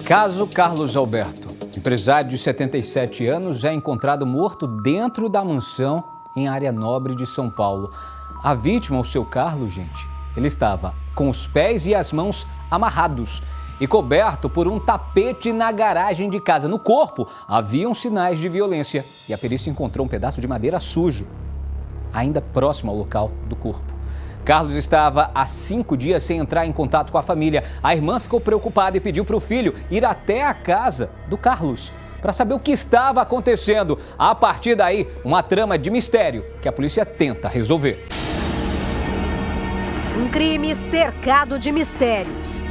Caso Carlos Alberto, empresário de 77 anos, já encontrado morto dentro da mansão em área nobre de São Paulo. A vítima, o seu Carlos, gente, ele estava com os pés e as mãos amarrados e coberto por um tapete na garagem de casa. No corpo haviam sinais de violência e a perícia encontrou um pedaço de madeira sujo, ainda próximo ao local do corpo. Carlos estava há 5 dias sem entrar em contato com a família. A irmã ficou preocupada e pediu para o filho ir até a casa do Carlos para saber o que estava acontecendo. A partir daí, uma trama de mistério que a polícia tenta resolver. Um crime cercado de mistérios.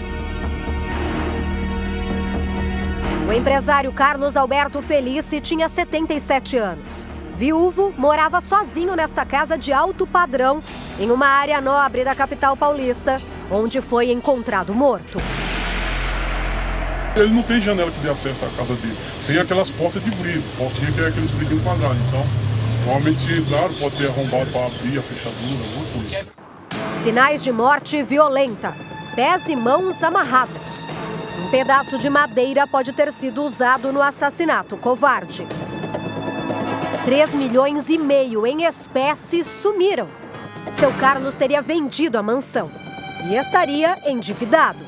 O empresário Carlos Alberto Felice tinha 77 anos. Viúvo, morava sozinho nesta casa de alto padrão, em uma área nobre da capital paulista, onde foi encontrado morto. Ele não tem janela que dê acesso à casa dele. Tem aquelas portas de vidro, portinha que é aqueles vidrinhos quadrados. Então, normalmente, claro, pode ter arrombado para abrir a fechadura, alguma coisa. Sinais de morte violenta, pés e mãos amarrados. Um pedaço de madeira pode ter sido usado no assassinato covarde. 3,5 milhões em espécie sumiram. Seu Carlos teria vendido a mansão e estaria endividado.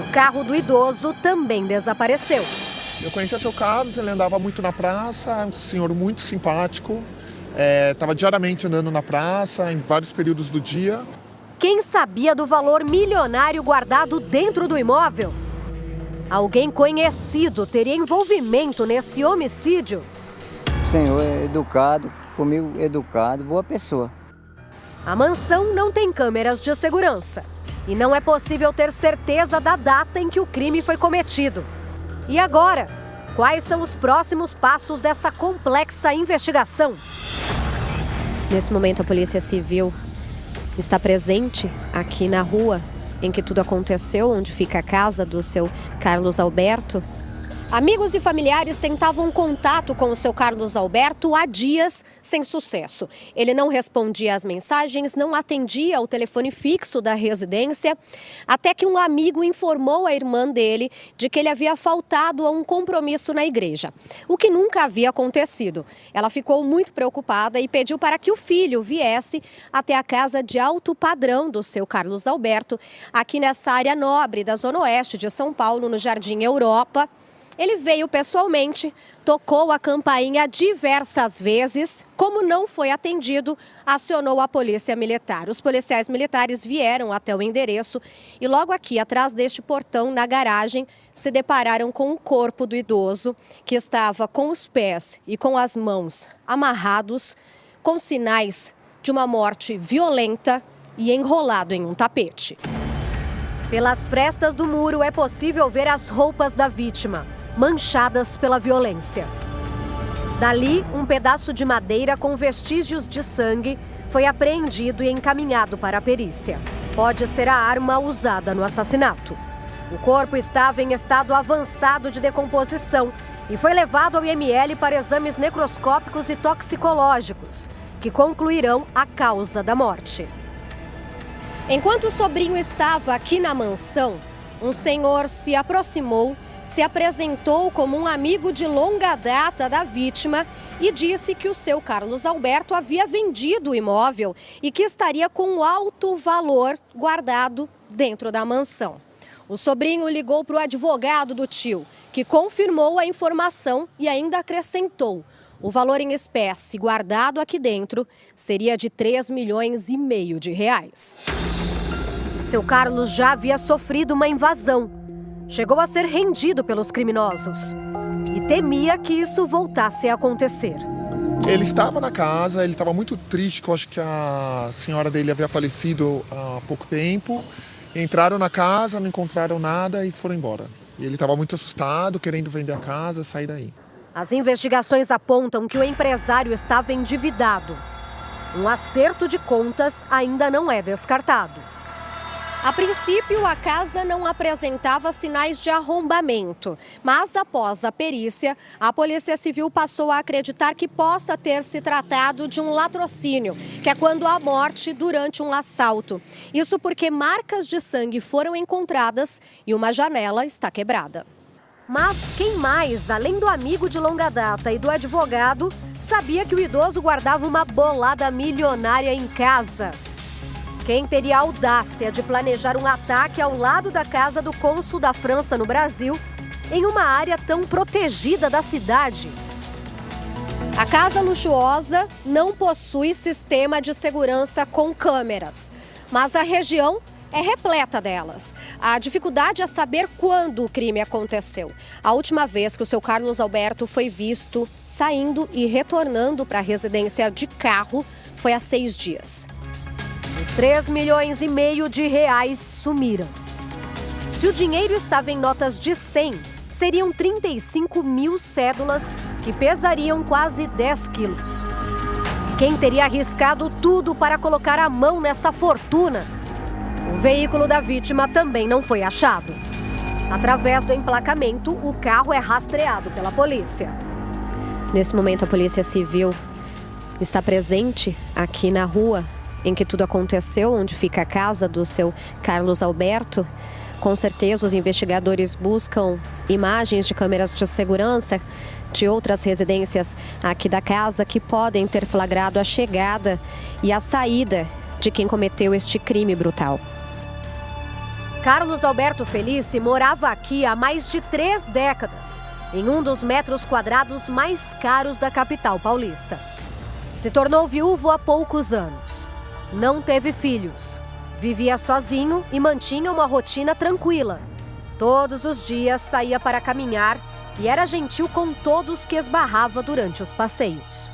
O carro do idoso também desapareceu. Eu conhecia seu Carlos, ele andava muito na praça, um senhor muito simpático. Estava diariamente andando na praça, em vários períodos do dia. Quem sabia do valor milionário guardado dentro do imóvel? Alguém conhecido teria envolvimento nesse homicídio? O senhor é educado, comigo educado, boa pessoa. A mansão não tem câmeras de segurança e não é possível ter certeza da data em que o crime foi cometido. E agora, quais são os próximos passos dessa complexa investigação? Nesse momento, a Polícia Civil está presente aqui na rua em que tudo aconteceu, onde fica a casa do seu Carlos Alberto. Amigos e familiares tentavam contato com o seu Carlos Alberto há dias sem sucesso. Ele não respondia às mensagens, não atendia ao telefone fixo da residência, até que um amigo informou a irmã dele de que ele havia faltado a um compromisso na igreja, o que nunca havia acontecido. Ela ficou muito preocupada e pediu para que o filho viesse até a casa de alto padrão do seu Carlos Alberto, aqui nessa área nobre da Zona Oeste de São Paulo, no Jardim Europa. Ele veio pessoalmente, tocou a campainha diversas vezes. Como não foi atendido, acionou a polícia militar. Os policiais militares vieram até o endereço e logo aqui, atrás deste portão, na garagem, se depararam com o corpo do idoso, que estava com os pés e com as mãos amarrados, com sinais de uma morte violenta e enrolado em um tapete. Pelas frestas do muro é possível ver as roupas da vítima, manchadas pela violência. Dali, um pedaço de madeira com vestígios de sangue foi apreendido e encaminhado para a perícia. Pode ser a arma usada no assassinato. O corpo estava em estado avançado de decomposição e foi levado ao IML para exames necroscópicos e toxicológicos, que concluirão a causa da morte. Enquanto o sobrinho estava aqui na mansão, um senhor se aproximou, se apresentou como um amigo de longa data da vítima e disse que o seu Carlos Alberto havia vendido o imóvel e que estaria com alto valor guardado dentro da mansão. O sobrinho ligou para o advogado do tio, que confirmou a informação e ainda acrescentou: o valor em espécie guardado aqui dentro seria de 3,5 milhões de reais. Seu Carlos já havia sofrido uma invasão. Chegou a ser rendido pelos criminosos e temia que isso voltasse a acontecer. Ele estava na casa, ele estava muito triste, que eu acho que a senhora dele havia falecido há pouco tempo. Entraram na casa, não encontraram nada e foram embora. E ele estava muito assustado, querendo vender a casa, sair daí. As investigações apontam que o empresário estava endividado. Um acerto de contas ainda não é descartado. A princípio, a casa não apresentava sinais de arrombamento, mas após a perícia, a Polícia Civil passou a acreditar que possa ter se tratado de um latrocínio, que é quando há morte durante um assalto. Isso porque marcas de sangue foram encontradas e uma janela está quebrada. Mas quem mais, além do amigo de longa data e do advogado, sabia que o idoso guardava uma bolada milionária em casa? Quem teria a audácia de planejar um ataque ao lado da casa do cônsul da França no Brasil, em uma área tão protegida da cidade? A casa luxuosa não possui sistema de segurança com câmeras, mas a região é repleta delas. A dificuldade é saber quando o crime aconteceu. A última vez que o seu Carlos Alberto foi visto saindo e retornando para a residência de carro foi há 6 dias. Os 3,5 milhões de reais sumiram. Se o dinheiro estava em notas de 100, seriam 35 mil cédulas que pesariam quase 10 quilos. Quem teria arriscado tudo para colocar a mão nessa fortuna? O veículo da vítima também não foi achado. Através do emplacamento, o carro é rastreado pela polícia. Nesse momento, a Polícia Civil está presente aqui na rua em que tudo aconteceu, onde fica a casa do seu Carlos Alberto. Com certeza, os investigadores buscam imagens de câmeras de segurança de outras residências aqui da casa que podem ter flagrado a chegada e a saída de quem cometeu este crime brutal. Carlos Alberto Felice morava aqui há mais de 3 décadas, em um dos metros quadrados mais caros da capital paulista. Se tornou viúvo há poucos anos. Não teve filhos. Vivia sozinho e mantinha uma rotina tranquila. Todos os dias saía para caminhar e era gentil com todos que esbarrava durante os passeios.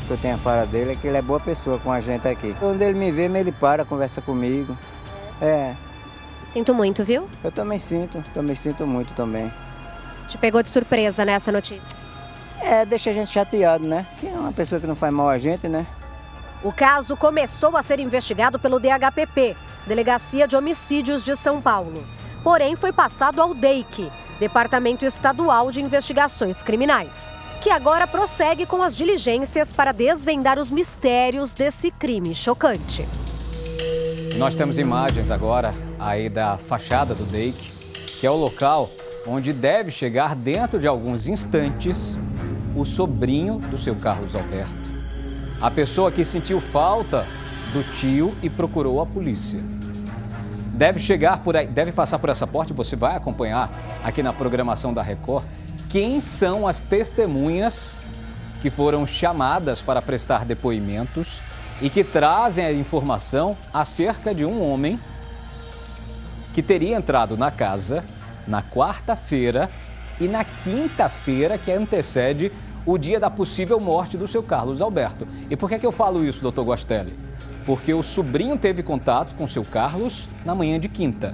O que eu tenho a falar dele é que ele é boa pessoa com a gente aqui. Quando ele me vê, ele para, conversa comigo. Sinto muito, viu? Eu também sinto muito também. Te pegou de surpresa nessa notícia? Deixa a gente chateado, né? Que é uma pessoa que não faz mal a gente, né? O caso começou a ser investigado pelo DHPP, Delegacia de Homicídios de São Paulo. Porém, foi passado ao DEIC, Departamento Estadual de Investigações Criminais, que agora prossegue com as diligências para desvendar os mistérios desse crime chocante. Nós temos imagens agora aí da fachada do DEIC, que é o local onde deve chegar dentro de alguns instantes o sobrinho do seu Carlos Alberto. A pessoa que sentiu falta do tio e procurou a polícia. Deve chegar por aí, deve passar por essa porta e você vai acompanhar aqui na programação da Record quem são as testemunhas que foram chamadas para prestar depoimentos e que trazem a informação acerca de um homem que teria entrado na casa na quarta-feira e na quinta-feira que antecede o dia da possível morte do seu Carlos Alberto. E por que eu falo isso, doutor Guastelli? Porque o sobrinho teve contato com seu Carlos na manhã de quinta.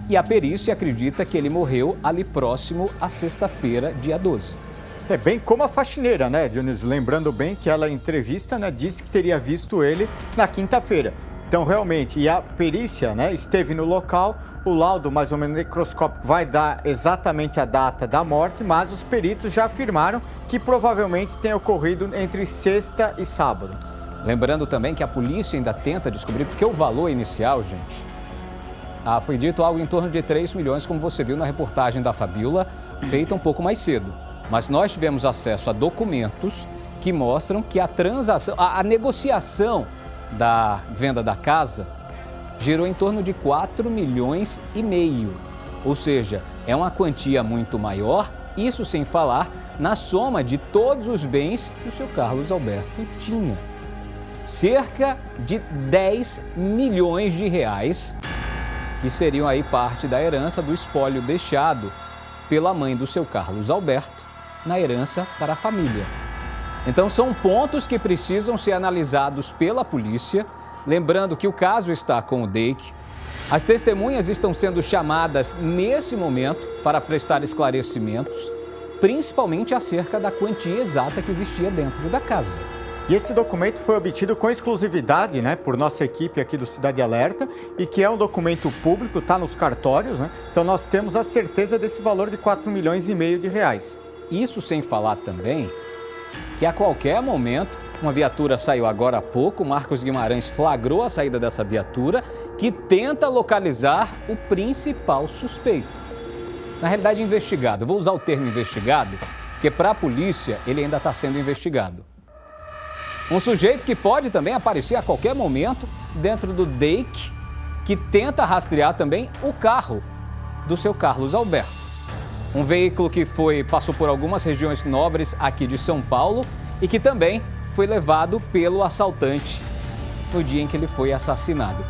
E a perícia acredita que ele morreu ali próximo à sexta-feira, dia 12. É bem como a faxineira, né, Dionísio? Lembrando bem que ela, em entrevista, né, disse que teria visto ele na quinta-feira. Então, realmente, e a perícia, né, esteve no local. O laudo, mais ou menos necroscópico, vai dar exatamente a data da morte, mas os peritos já afirmaram que provavelmente tenha ocorrido entre sexta e sábado. Lembrando também que a polícia ainda tenta descobrir, porque o valor inicial, gente, foi dito algo em torno de 3 milhões, como você viu na reportagem da Fabíola, feita um pouco mais cedo. Mas nós tivemos acesso a documentos que mostram que a transação, a negociação da venda da casa gerou em torno de 4,5 milhões. Ou seja, é uma quantia muito maior, isso sem falar na soma de todos os bens que o seu Carlos Alberto tinha. Cerca de 10 milhões de reais, que seriam aí parte da herança do espólio deixado pela mãe do seu Carlos Alberto na herança para a família. Então são pontos que precisam ser analisados pela polícia. Lembrando que o caso está com o DEIC. As testemunhas estão sendo chamadas nesse momento para prestar esclarecimentos, principalmente acerca da quantia exata que existia dentro da casa. E esse documento foi obtido com exclusividade, né, por nossa equipe aqui do Cidade Alerta, e que é um documento público, está nos cartórios, né? Então nós temos a certeza desse valor de 4,5 milhões de reais. Isso sem falar também que a qualquer momento, uma viatura saiu agora há pouco, o Marcos Guimarães flagrou a saída dessa viatura, que tenta localizar o principal suspeito. Na realidade, investigado. Eu vou usar o termo investigado, porque para a polícia ele ainda está sendo investigado. Um sujeito que pode também aparecer a qualquer momento dentro do DEIC, que tenta rastrear também o carro do seu Carlos Alberto. Um veículo que passou por algumas regiões nobres aqui de São Paulo e que também foi levado pelo assaltante no dia em que ele foi assassinado.